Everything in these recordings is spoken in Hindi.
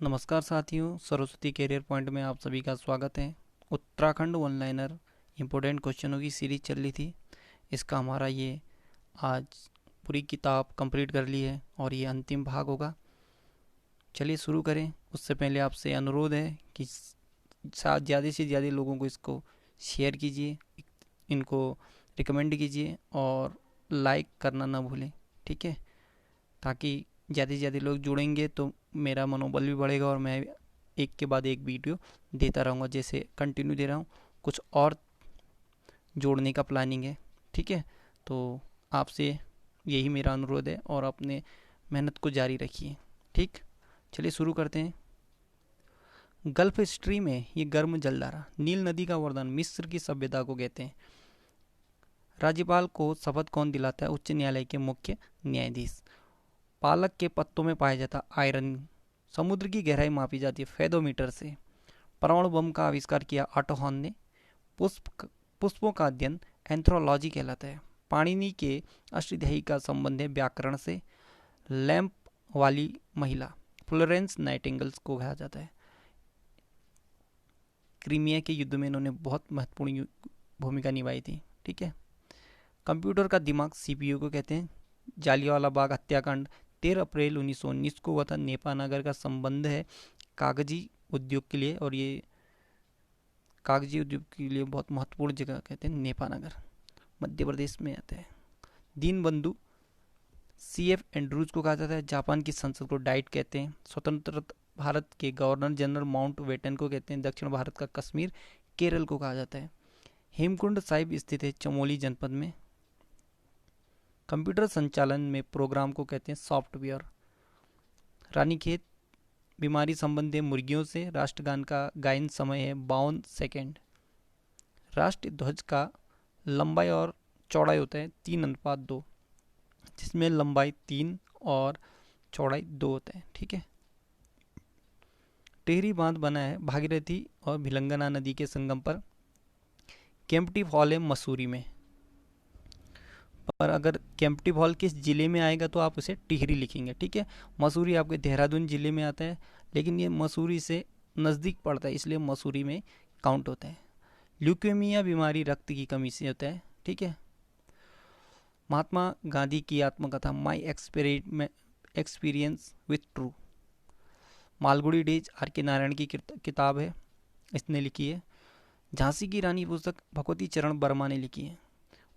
नमस्कार साथियों, सरस्वती कैरियर पॉइंट में आप सभी का स्वागत है। उत्तराखंड वन लाइनर इम्पोर्टेंट क्वेश्चनों की सीरीज चल रही थी। इसका हमारा ये आज पूरी किताब कंप्लीट कर ली है और ये अंतिम भाग होगा। चलिए शुरू करें। उससे पहले आपसे अनुरोध है कि ज़्यादा से ज़्यादा लोगों को इसको शेयर कीजिए, इनको रिकमेंड कीजिए और लाइक करना ना भूलें। ठीक है, ताकि ज़्यादा से ज़्यादा लोग जुड़ेंगे तो मेरा मनोबल भी बढ़ेगा और मैं एक के बाद एक वीडियो देता रहूँगा। जैसे कंटिन्यू दे रहा हूँ, कुछ और जोड़ने का प्लानिंग है। ठीक है, तो आपसे यही मेरा अनुरोध है और अपने मेहनत को जारी रखिए। ठीक, चलिए शुरू करते हैं। गल्फ स्ट्रीम में ये गर्म जलधारा नील नदी का वरदान मिस्र की सभ्यता को कहते हैं। राज्यपाल को शपथ कौन दिलाता है? उच्च न्यायालय के मुख्य न्यायाधीश। पालक के पत्तों में पाया जाता आयरन। समुद्र की गहराई मापी जाती है फेदोमीटर से। परमाणु बम का आविष्कार किया ऑटो हॉर्न ने। पुष्पों का अध्ययन एंथ्रोलॉजी कहलाता है। पाणिनि के अष्टाध्यायी का संबंध है व्याकरण से। लैंप वाली महिला फ्लोरेंस नाइटिंगेल्स को कहा जाता है। क्रीमिया के युद्ध में इन्होंने बहुत महत्वपूर्ण भूमिका निभाई थी। ठीक है, कंप्यूटर का दिमाग सीपीयू को कहते हैं। जालियांवाला बाग हत्याकांड 13 अप्रैल 1919 को हुआ था। नेपानगर का संबंध है कागजी उद्योग के लिए और ये कागजी उद्योग के लिए बहुत महत्वपूर्ण जगह कहते हैं। नेपानगर मध्य प्रदेश में आता है। दीनबंधु CF एंड्रूज को कहा जाता है। जापान की संसद को डाइट कहते हैं। स्वतंत्र भारत के गवर्नर जनरल माउंट बेटन को कहते हैं। दक्षिण भारत का कश्मीर केरल को कहा जाता है। हेमकुंड साहिब स्थित है चमोली जनपद में। कंप्यूटर संचालन में प्रोग्राम को कहते हैं सॉफ्टवेयर। रानीखेत बीमारी संबंधी मुर्गियों से। राष्ट्रगान का गायन समय है 52 सेकेंड। राष्ट्र ध्वज का लंबाई और चौड़ाई होता है 3:2, जिसमें लंबाई 3 और चौड़ाई 2 होता है। ठीक है, टिहरी बांध बना है भागीरथी और भिलंगना नदी के संगम पर। केम्प्टी फॉल है मसूरी में। पर अगर केम्प्टी फॉल किस जिले में आएगा तो आप उसे टिहरी लिखेंगे। ठीक है, मसूरी आपके देहरादून जिले में आता है, लेकिन ये मसूरी से नज़दीक पड़ता है इसलिए मसूरी में काउंट होता है। ल्यूकेमिया बीमारी रक्त की कमी से होता है। ठीक है, महात्मा गांधी की आत्मकथा my experience with true. Malgudi days R.K. Narayan की किताब है, इसने लिखी है। झांसी की रानी पुस्तक भगवती चरण वर्मा ने लिखी है।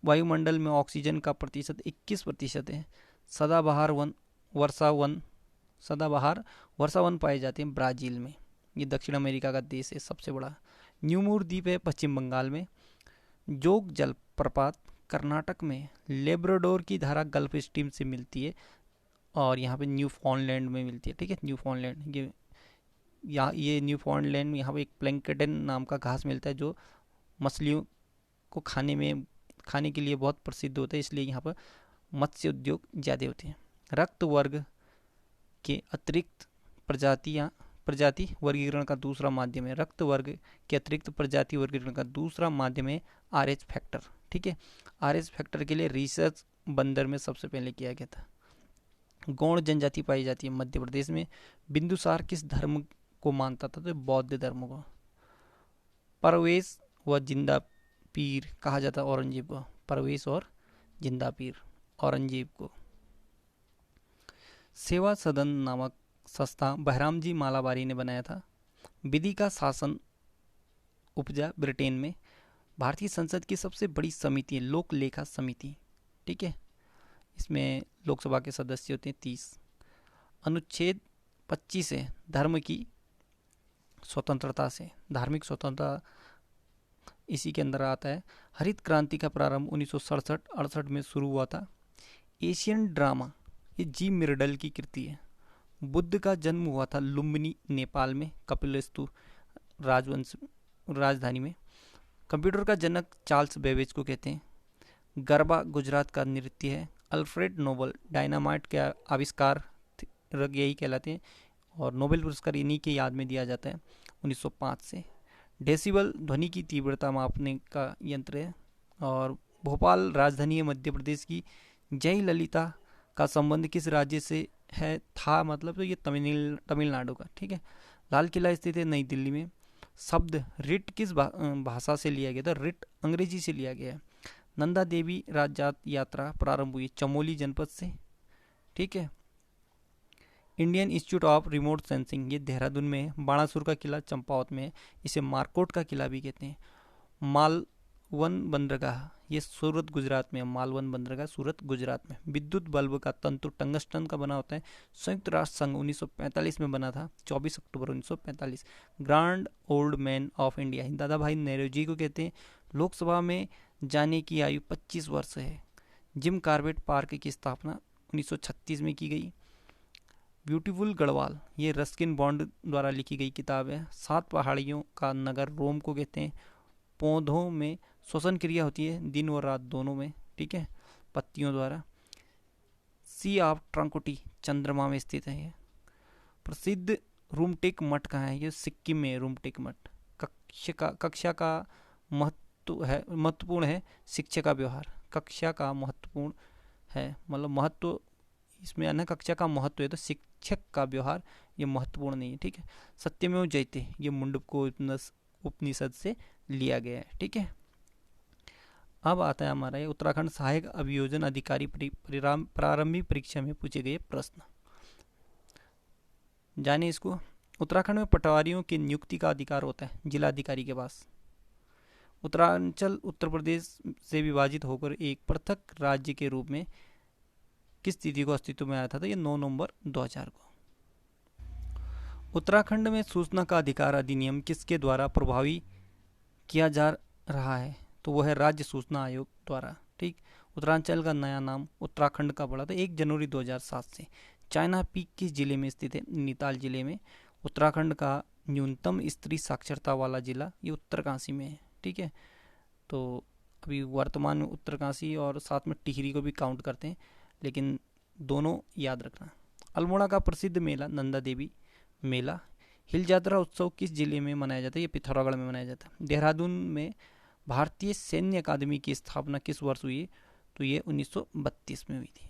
वायुमंडल में ऑक्सीजन का प्रतिशत 21% है। सदाबहार वर्षा वन पाए जाते हैं ब्राज़ील में। ये दक्षिण अमेरिका का देश है सबसे बड़ा। न्यूमूर द्वीप है पश्चिम बंगाल में। जोग जलप्रपात कर्नाटक में। लेब्राडोर की धारा गल्फ स्ट्रीम से मिलती है और यहाँ पे न्यू फाउंडलैंड में मिलती है। ठीक है, न्यू फाउंडलैंड ये न्यू फाउंडलैंड में यहाँ पे एक प्लैंकटन नाम का घास मिलता है जो मछलियों को खाने के लिए बहुत प्रसिद्ध होता है, इसलिए यहाँ पर मत्स्य उद्योग ज़्यादा होते हैं। रक्त वर्ग के अतिरिक्त प्रजाति वर्गीकरण का दूसरा माध्यम है। रक्त वर्ग के अतिरिक्त प्रजाति वर्गीकरण का दूसरा माध्यम है RH फैक्टर। ठीक है, RH फैक्टर के लिए रिसर्च बंदर में सबसे पहले किया गया था। गौड़ जनजाति पाई जाती है मध्य प्रदेश में। बिंदुसार किस धर्म को मानता था? तो बौद्ध धर्म को। परवेश व जिंदा पीर कहा जाता है औरंगजेब को। परवेश और जिंदा पीर औरंगजेब को। सेवा सदन नामक संस्था बहराम जी मालाबारी ने बनाया था। विधि का शासन उपजा ब्रिटेन में। भारतीय संसद की सबसे बड़ी समिति है लोक लेखा समिति। ठीक है, इसमें लोकसभा के सदस्य होते हैं 30। अनुच्छेद 25 है धर्म की स्वतंत्रता से। धार्मिक स्वतंत्रता इसी के अंदर आता है। हरित क्रांति का प्रारंभ 1967-68 में शुरू हुआ था। एशियन ड्रामा ये जी मिर्डल की कृति है। बुद्ध का जन्म हुआ था लुम्बिनी नेपाल में, कपिलवस्तु राजधानी में। कंप्यूटर का जनक चार्ल्स बेबेज को कहते हैं। गरबा गुजरात का नृत्य है। अल्फ्रेड नोबल डायनामाइट के आविष्कार यही कहलाते हैं और नोबेल पुरस्कार इन्हीं के याद में दिया जाता है 1905 से। डेसिबल ध्वनि की तीव्रता मापने का यंत्र है। और भोपाल राजधानी है मध्य प्रदेश की। जय ललिता का संबंध किस राज्य से है था मतलब तो ये तमिलनाडु का, ठीक है। लाल किला स्थित है नई दिल्ली में। शब्द रिट किस भाषा से लिया गया था? रिट अंग्रेजी से लिया गया है। नंदा देवी राजजात यात्रा प्रारंभ हुई चमोली जनपद से, ठीक है। Indian institute of remote sensing ये देहरादून में है। बाणासुर का किला चंपावत में है, इसे मारकोट का किला भी कहते हैं। मालवन बंदरगाह ये सूरत गुजरात में है। मालवन बंदरगाह सूरत गुजरात में। विद्युत बल्ब का तंतु टंगस्टन का बना होता है। संयुक्त राष्ट्र संघ 1945 में बना था, 24 अक्टूबर 1945। Grand old man of India दादा भाई नेहरू को कहते हैं। लोकसभा में जाने की आयु 25 वर्ष है। जिम कार्बेट पार्क की स्थापना 1936 में की गई। ब्यूटीफुल गढ़वाल ये रस्किन बॉन्ड द्वारा लिखी गई किताब है। 7 पहाड़ियों का नगर रोम को कहते हैं। पौधों में श्वसन क्रिया होती है दिन और रात दोनों में, ठीक है, पत्तियों द्वारा। सी ऑफ ट्रंकुटी चंद्रमा में स्थित है। ये प्रसिद्ध रूमटेक मठ कहाँ है? ये सिक्किम में रूमटेक मठ। कक्षा का महत्वपूर्ण है शिक्षा का व्यवहार। कक्षा का महत्वपूर्ण है मतलब महत्व इसमें अन्य कक्षा का महत्व है तो शिक्षक का व्यवहार ये महत्वपूर्ण नहीं है, ठीक है। सत्यमेव जयते ये मुंडको उपनिषद से लिया गया है, ठीक है। अब आता है हमारा ये उत्तराखंड सहायक अभियोजन अधिकारी प्रारंभिक परीक्षा में पूछे गए प्रश्न, जाने इसको। उत्तराखंड में पटवारियों की नियुक्ति का अधिकार होता है जिलाधिकारी के पास। उत्तरांचल उत्तर प्रदेश से विभाजित होकर एक पृथक राज्य के रूप में किस तिथि को अस्तित्व में आया था? तो ये 9 नवंबर 2000 को। उत्तराखंड में सूचना का अधिकार अधिनियम किसके द्वारा प्रभावी किया जा रहा है? तो वो है राज्य सूचना आयोग द्वारा, ठीक। उत्तरांचल का नया नाम उत्तराखंड का पड़ा था 1 जनवरी 2007 से। चाइना पीक किस जिले में स्थित है? नैनीताल जिले में। उत्तराखंड का न्यूनतम स्त्री साक्षरता वाला जिला ये उत्तरकाशी में है, ठीक है। तो अभी वर्तमान में उत्तरकाशी और साथ में टिहरी को भी काउंट करते हैं, लेकिन दोनों याद रखना। अल्मोड़ा का प्रसिद्ध मेला नंदा देवी मेला। हिल यात्रा उत्सव किस जिले में मनाया जाता है? ये पिथौरागढ़ में मनाया जाता है। देहरादून में भारतीय सैन्य अकादमी की स्थापना किस वर्ष हुई? तो ये 1932 में हुई थी।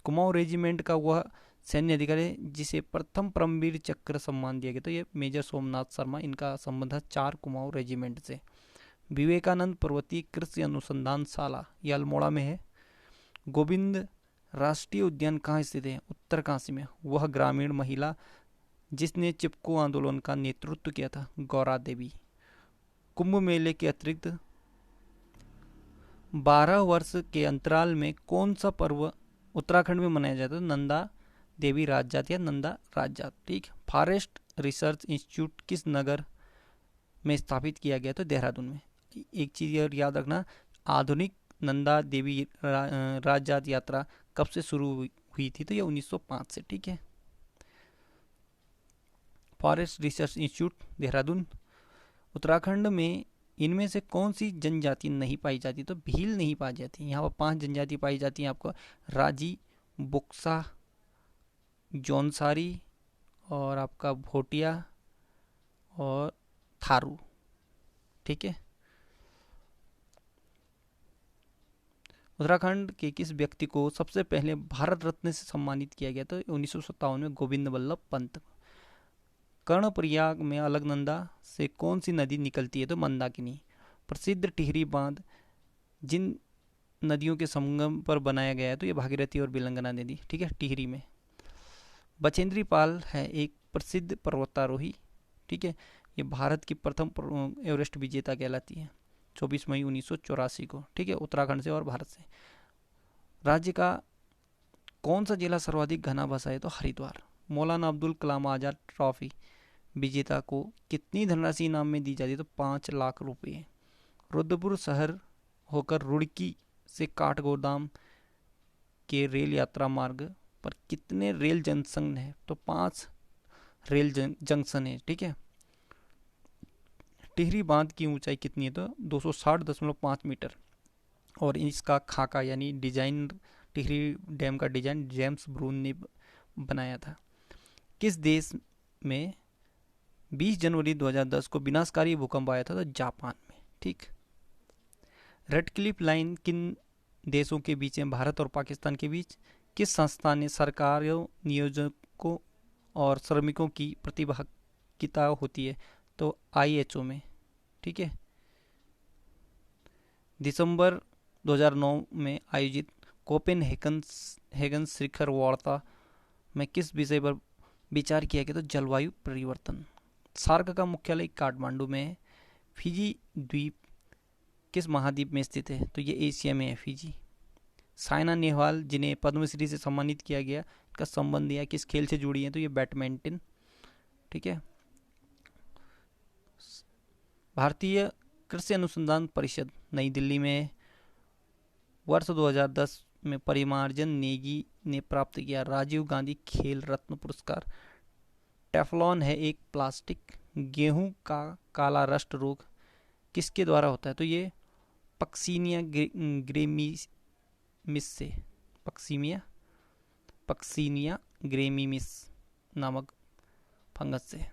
कुमाऊं रेजिमेंट का वह सैन्य अधिकारी है जिसे प्रथम परमवीर चक्र सम्मान दिया गया, तो ये मेजर सोमनाथ शर्मा, इनका संबंध है 4 कुमाऊं रेजिमेंट से। विवेकानंद पर्वतीय कृषि अनुसंधान शाला ये अल्मोड़ा में है। गोविंद राष्ट्रीय उद्यान कहाँ स्थित है? उत्तरकाशी में। वह ग्रामीण महिला जिसने चिपको आंदोलन का नेतृत्व किया था गौरा देवी। कुंभ मेले के अतिरिक्त 12 वर्ष के अंतराल में कौन सा पर्व उत्तराखंड में मनाया जाता है? नंदा देवी राजजात या नंदा राजजात, ठीक। फॉरेस्ट रिसर्च इंस्टीट्यूट किस नगर में स्थापित किया गया? तो देहरादून में। एक चीज़ और याद रखना, आधुनिक नंदा देवी राजजात यात्रा कब से शुरू हुई थी? तो ये 1905 से, ठीक है। Forest research institute Dehradun. Uttarakhand में इनमें से कौन सी जनजाति नहीं पाई जाती? तो भील नहीं पाई जाती। यहाँ पर 5 जनजाति पाई जाती हैं आपको, राजी, बुक्सा, जौनसारी और आपका भोटिया और थारू, ठीक है। उत्तराखंड के किस व्यक्ति को सबसे पहले भारत रत्न से सम्मानित किया गया? तो 1957 में गोविंद बल्लभ पंत। कर्णप्रयाग में अलकनंदा से कौन सी नदी निकलती है? तो मंदाकिनी। प्रसिद्ध टिहरी बांध जिन नदियों के संगम पर बनाया गया है तो ये भागीरथी और बिलंगना नदी, ठीक है, टिहरी में। बचेंद्री पाल है एक प्रसिद्ध पर्वतारोही, ठीक है। ये भारत की प्रथम एवरेस्ट विजेता कहलाती है, 24 मई 1984 को, ठीक है, उत्तराखंड से और भारत से। राज्य का कौन सा जिला सर्वाधिक घना बसा है? तो हरिद्वार। मौलाना अब्दुल कलाम आज़ाद ट्रॉफी विजेता को कितनी धनराशि इनाम में दी जाती है? तो 5 लाख रुपये। रुद्रपुर शहर होकर रुड़की से काठगोदाम के रेल यात्रा मार्ग पर कितने रेल जंक्शन है? तो 5 रेल जंक्शन है, ठीक है। टिहरी बांध की ऊंचाई कितनी है? तो 260.5 मीटर। और इसका खाका यानी डिजाइन, टिहरी डैम का डिजाइन जेम्स ब्रून ने बनाया था। किस देश में 20 जनवरी 2010 को विनाशकारी भूकंप आया था? तो जापान में, ठीक। रेड क्लिफ लाइन किन देशों के बीच है? भारत और पाकिस्तान के बीच। किस संस्था ने सरकारों, नियोजकों और श्रमिकों की प्रतिभागिता होती है? तो IHO में। ठीक है। दिसंबर 2009 में आयोजित कोपेनहेगन शिखर वार्ता में किस विषय पर विचार किया गया? तो जलवायु परिवर्तन। सार्क का मुख्यालय काठमांडू में है। फिजी द्वीप किस महाद्वीप में स्थित है? तो ये एशिया में है फिजी। साइना नेहवाल, जिन्हें पद्मश्री से सम्मानित किया गया, का संबंध या किस खेल से जुड़ी है? तो ये बैडमिंटन। ठीक है। भारतीय कृषि अनुसंधान परिषद नई दिल्ली में वर्ष 2010 में परिमार्जन नेगी ने प्राप्त किया राजीव गांधी खेल रत्न पुरस्कार। टेफ्लॉन है एक प्लास्टिक। गेहूं का काला रस्ट रोग किसके द्वारा होता है? तो ये पक्सीनिया ग्रेमीमिस से, पक्सीनिया ग्रेमीमिस नामक फंगस से।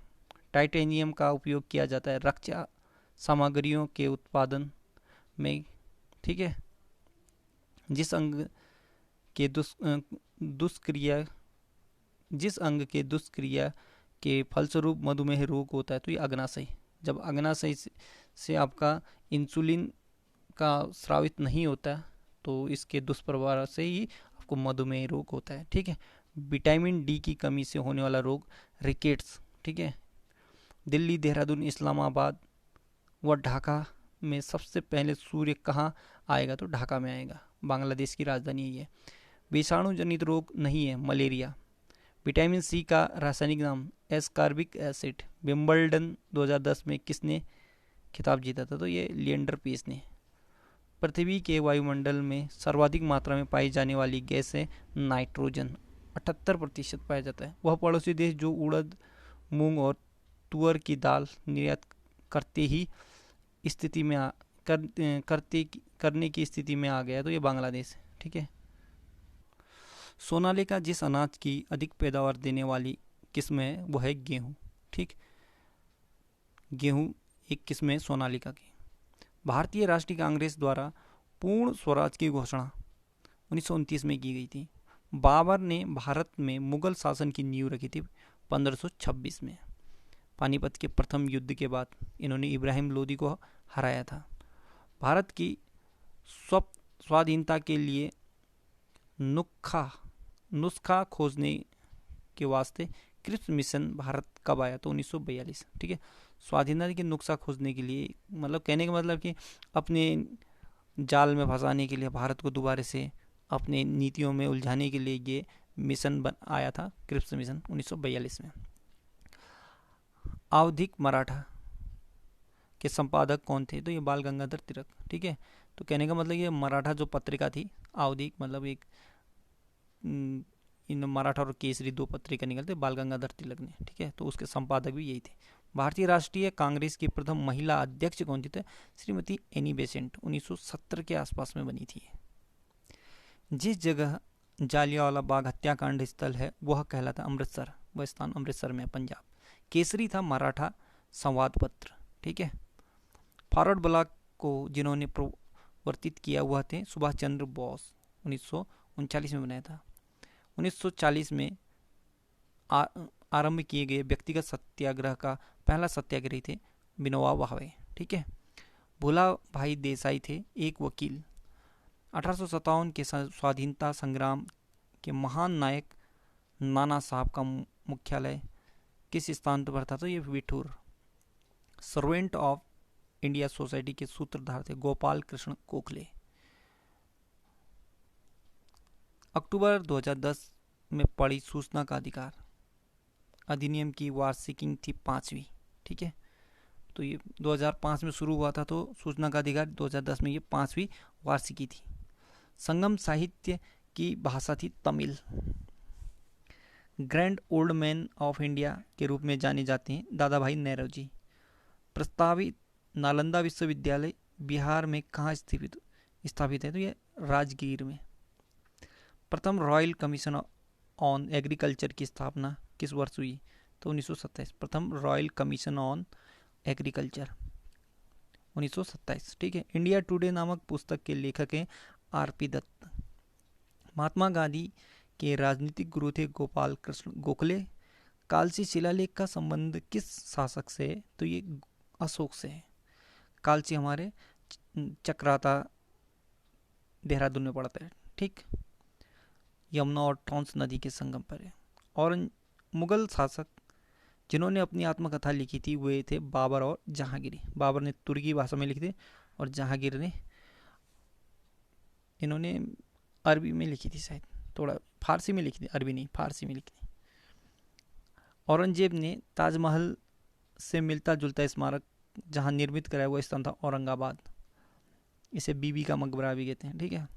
टाइटेनियम का उपयोग किया जाता है रक्षा सामग्रियों के उत्पादन में। ठीक है। जिस अंग के दुष्क्रिया के फलस्वरूप मधुमेह रोग होता है? तो ये अग्नाशय। जब अग्नाशय से आपका इंसुलिन का स्रावित नहीं होता तो इसके दुष्प्रभाव से ही आपको मधुमेह रोग होता है। ठीक है। विटामिन डी की कमी से होने वाला रोग रिकेट्स। ठीक है। दिल्ली, देहरादून, इस्लामाबाद व ढाका में सबसे पहले सूर्य कहाँ आएगा? तो ढाका में आएगा। बांग्लादेश की राजधानी यही है। विषाणु जनित रोग नहीं है मलेरिया। विटामिन सी का रासायनिक नाम एस्कॉर्बिक एसिड। विंबलडन 2010 में किसने खिताब जीता था? तो ये लिएंडर पेस ने। पृथ्वी के वायुमंडल में सर्वाधिक मात्रा में पाई जाने वाली गैस है नाइट्रोजन। 78% पाया जाता है। वह पड़ोसी देश जो उड़द, मूंग और तुअर की दाल निर्यात करने की स्थिति में आ गया, तो ये बांग्लादेश है। ठीक है। सोनालिका जिस अनाज की अधिक पैदावार देने वाली किस्म है वो है गेहूँ। ठीक। गेहूँ एक किस्म है सोनालिका की। भारतीय राष्ट्रीय कांग्रेस द्वारा पूर्ण स्वराज की घोषणा 1929 में की गई थी। बाबर ने भारत में मुगल शासन की नींव रखी थी 1526 में। पानीपत के प्रथम युद्ध के बाद इन्होंने इब्राहिम लोदी को हराया था। भारत की स्वाधीनता के लिए नुस्खा खोजने के वास्ते क्रिप्स मिशन भारत कब आया? तो 1942। ठीक है। स्वाधीनता के नुस्खा खोजने के लिए, मतलब कहने का मतलब कि अपने जाल में फंसाने के लिए, भारत को दोबारा से अपने नीतियों में उलझाने के लिए ये मिशन आया था, क्रिप्स मिशन 1942 में। आवधिक मराठा के संपादक कौन थे? तो ये बाल गंगाधर तिलक। ठीक है। तो कहने का मतलब ये मराठा जो पत्रिका थी, आवधिक मतलब एक इन मराठा और केसरी दो पत्रिका निकलते बाल गंगाधर तिलक ने। ठीक है। तो उसके संपादक भी यही थे। भारतीय राष्ट्रीय कांग्रेस की प्रथम महिला अध्यक्ष कौन थी? Shrimati Annie Besant. 1970 के आसपास में बनी थी। जिस जगह जालियांवाला बाग हत्याकांड स्थल है वह कहलाता अमृतसर। वह स्थान अमृतसर में, पंजाब। केसरी था मराठा संवाद पत्र। ठीक है। फॉरवर्ड ब्लॉक को जिन्होंने प्रवर्तित किया हुआ थे सुभाष चंद्र बोस। 1939 में बनाया था। 1940 में आरंभ किए गए व्यक्तिगत सत्याग्रह का पहला सत्याग्रही थे विनोबा भावे। ठीक है। भोला भाई देसाई थे एक वकील। 1857 के स्वाधीनता संग्राम के महान नायक नाना साहब का मुख्यालय किस स्थान पर था? तो ये Vithur. Servant of India society के सूत्रधार थे गोपाल कृष्ण गोखले। अक्टूबर 2010 में पड़ी सूचना का अधिकार अधिनियम की वार्षिकी थी 5वीं। ठीक है। तो ये 2005 में शुरू हुआ था, तो सूचना का अधिकार 2010 में ये 5वीं वार्षिकी थी। संगम साहित्य की भाषा थी Tamil. Grand old man of India के रूप में जाने जाते हैं दादा भाई नौरोजी। प्रस्तावित नालंदा विश्वविद्यालय बिहार में कहाँ स्थापित है? तो ये राजगीर में। प्रथम रॉयल कमीशन ऑन एग्रीकल्चर की स्थापना किस वर्ष हुई? तो 1927। प्रथम रॉयल कमीशन ऑन एग्रीकल्चर 1927। ठीक है। इंडिया टुडे नामक पुस्तक के लेखक हैं आर पी दत्त। महात्मा गांधी के राजनीतिक गुरु थे गोपाल कृष्ण गोखले। कालची शिलालेख का संबंध किस शासक से है? तो ये अशोक से है। कालची हमारे चक्राता देहरादून में पड़ता है, ठीक। यमुना और टॉन्स नदी के संगम पर है। और मुगल शासक जिन्होंने अपनी आत्मकथा लिखी थी वे थे बाबर और जहांगीर। बाबर ने तुर्की भाषा में लिखी थी और जहांगीर ने इन्होंने अरबी में लिखी थी, शायद थोड़ा फारसी में लिखी थी, अरबी नहीं फारसी में लिखी थी। औरंगजेब ने ताजमहल से मिलता जुलता स्मारक जहां निर्मित कराया हुआ स्थान था औरंगाबाद, इसे बीबी का मकबरा भी कहते हैं, ठीक है।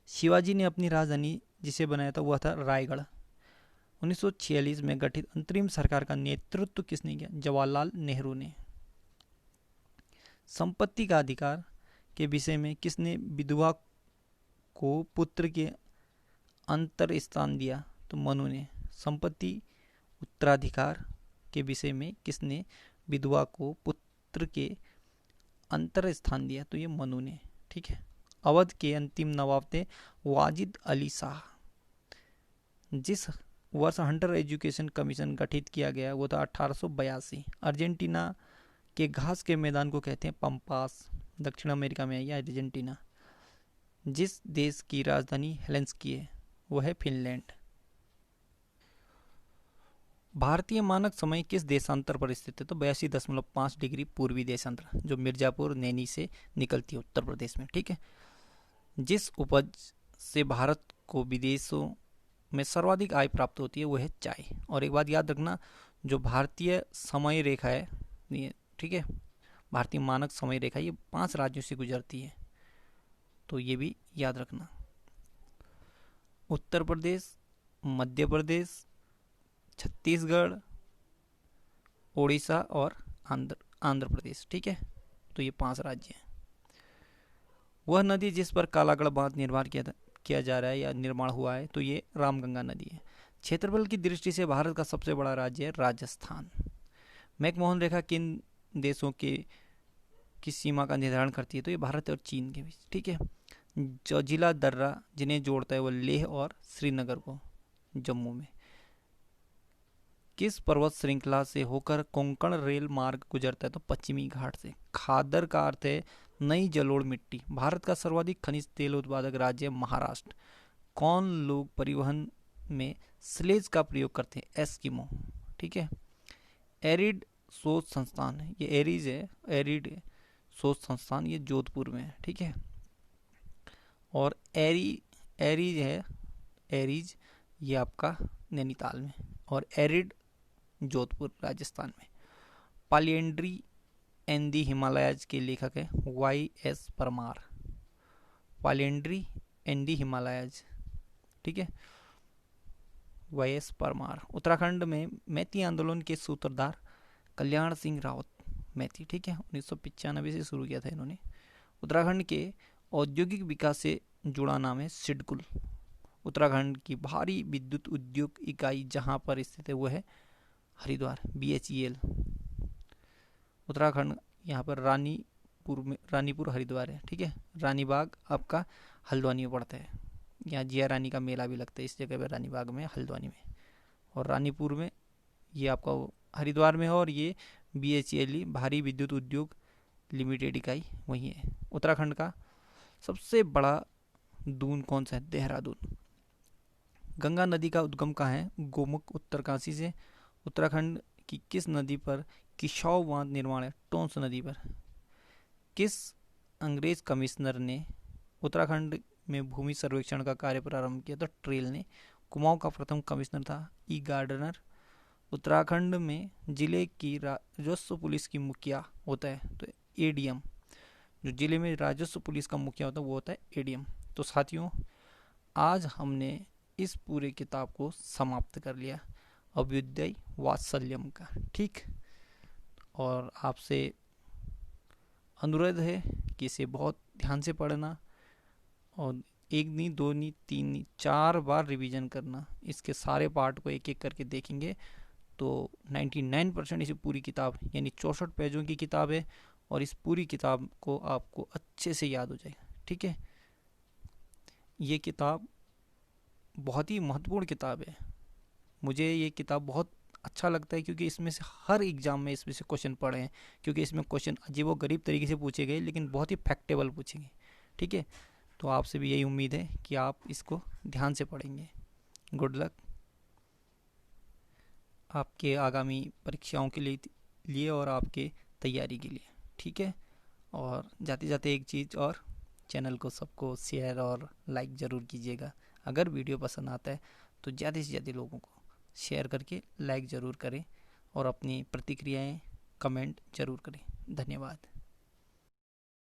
शिवाजी ने अपनी राजधानी जिसे बनाया था वह था रायगढ़। 1946 में गठित अंतरिम सरकार का नेतृत्व किसने किया? जवाहरलाल नेहरू ने। संपत्ति का अधिकार के विषय में किसने विधवा को पुत्र के अंतर स्थान दिया? तो मनु ने। संपत्ति उत्तराधिकार के विषय में किसने विधवा को पुत्र के अंतर स्थान दिया? तो ये मनु ने, ठीक है। अवध के अंतिम नवाब थे वाजिद अली शाह। जिस वर्ष हंटर एजुकेशन कमीशन गठित किया गया वो था 1882। अर्जेंटीना के घास के मैदान को कहते हैं पंपास। दक्षिण अमेरिका में है यह अर्जेंटीना। जिस देश की राजधानी हेलेंस्की है वह है फिनलैंड। भारतीय मानक समय किस देशांतर पर स्थित है? तो 82.5 डिग्री पूर्वी देशांतर, जो मिर्जापुर नैनी से निकलती है उत्तर प्रदेश में, ठीक है। जिस उपज से भारत को विदेशों में सर्वाधिक आय प्राप्त होती है वह है चाय। और एक बात याद रखना, जो भारतीय समय रेखा है ये, ठीक है, भारतीय मानक समय रेखा ये 5 राज्यों से गुजरती है, तो ये भी याद रखना। उत्तर प्रदेश, मध्य प्रदेश, छत्तीसगढ़, ओडिशा और आंध्र प्रदेश, ठीक है। तो ये 5 राज्य हैं। वह नदी जिस पर कालागढ़ बांध निर्माण किया जा रहा है या निर्माण हुआ है तो ये रामगंगा नदी है। क्षेत्रफल की दृष्टि से भारत का सबसे बड़ा राज्य है राजस्थान। मैकमोहन रेखा किन देशों के की सीमा का निर्धारण करती है? तो ये भारत और चीन के बीच, ठीक है। जो जिला दर्रा जिन्हें जोड़ता है वो लेह और श्रीनगर को जम्मू में। किस पर्वत श्रृंखला से होकर कोंकण रेल मार्ग गुजरता है? तो पश्चिमी घाट से। खादर का अर्थ है नई जलोढ़ मिट्टी। भारत का सर्वाधिक खनिज तेल उत्पादक राज्य है महाराष्ट्र। कौन लोग परिवहन में स्लेज का प्रयोग करते हैं? एस्किमो, ठीक है। एरिड शोध संस्थान है, ये एरीज है, एरिड शोध संस्थान ये जोधपुर में है, ठीक है। और एरीज है, एरीज ये आपका नैनीताल में, और एरिड जोधपुर राजस्थान में। पालियंड्री एंड दी हिमालयाज के लेखक है वाई.एस. परमार। पालियंड्री एंड दी हिमालयाज, ठीक है, वाई.एस. परमार। उत्तराखंड में मैती आंदोलन के सूत्रधार कल्याण सिंह रावत मैती, ठीक है, 1995 से शुरू किया था इन्होंने। उत्तराखंड के औद्योगिक विकास से जुड़ा नाम है सिडकुल। उत्तराखंड की भारी विद्युत उद्योग इकाई जहां पर स्थित है वो है हरिद्वार, BHEL। उत्तराखंड यहाँ पर रानीपुर हरिद्वार है, ठीक है। रानीबाग आपका हल्द्वानी में पड़ता है। यहाँ जिया रानी का मेला भी लगता है इस जगह पर, रानीबाग में, हल्द्वानी में। और रानीपुर में ये आपका हरिद्वार में है, और ये BHEL भारी विद्युत उद्योग लिमिटेड इकाई वही है। उत्तराखंड का सबसे बड़ा दून कौन सा है? देहरादून। गंगा नदी का उद्गम कहाँ है? गोमुख उत्तरकाशी से। उत्तराखंड की किस नदी पर किशोर बांध निर्माण है? टोंस नदी पर। किस अंग्रेज कमिश्नर ने उत्तराखंड में भूमि सर्वेक्षण का कार्य प्रारंभ किया? तो ट्रेल ने। कुमाऊं का प्रथम कमिश्नर था ई गार्डनर। उत्तराखंड में जिले की राजस्व पुलिस की मुखिया होता है तो ADM। जो जिले में राजस्व पुलिस का मुखिया होता है वो होता है ADM। तो साथियों, आज हमने इस पूरे किताब को समाप्त कर लिया, अभ्युदय वात्सल्यम का, ठीक। और आपसे अनुरोध है कि इसे बहुत ध्यान से पढ़ना और 1 नहीं, 2 नहीं, 3 नहीं, 4 बार रिवीजन करना। इसके सारे पार्ट को एक एक करके देखेंगे तो 99% इसी पूरी किताब यानी 64 पेजों की किताब है और इस पूरी किताब को आपको अच्छे से याद हो जाएगा, ठीक है। ये किताब बहुत ही महत्वपूर्ण किताब है। मुझे ये किताब बहुत अच्छा लगता है क्योंकि इसमें से हर एग्ज़ाम में इसमें से क्वेश्चन पढ़े हैं। क्योंकि इसमें क्वेश्चन अजीब व गरीब तरीके से पूछे गए लेकिन बहुत ही फैक्टेबल पूछेंगे। ठीक है, तो आपसे भी यही उम्मीद है कि आप इसको ध्यान से पढ़ेंगे। गुड लक आपके आगामी परीक्षाओं के लिए और आपके तैयारी के लिए। ठीक है, और जाते जाते एक चीज़ और, चैनल को सबको शेयर और लाइक ज़रूर कीजिएगा। अगर वीडियो पसंद आता है तो ज़्यादा से ज़्यादा लोगों को शेयर करके लाइक ज़रूर करें और अपनी प्रतिक्रियाएं कमेंट ज़रूर करें। धन्यवाद।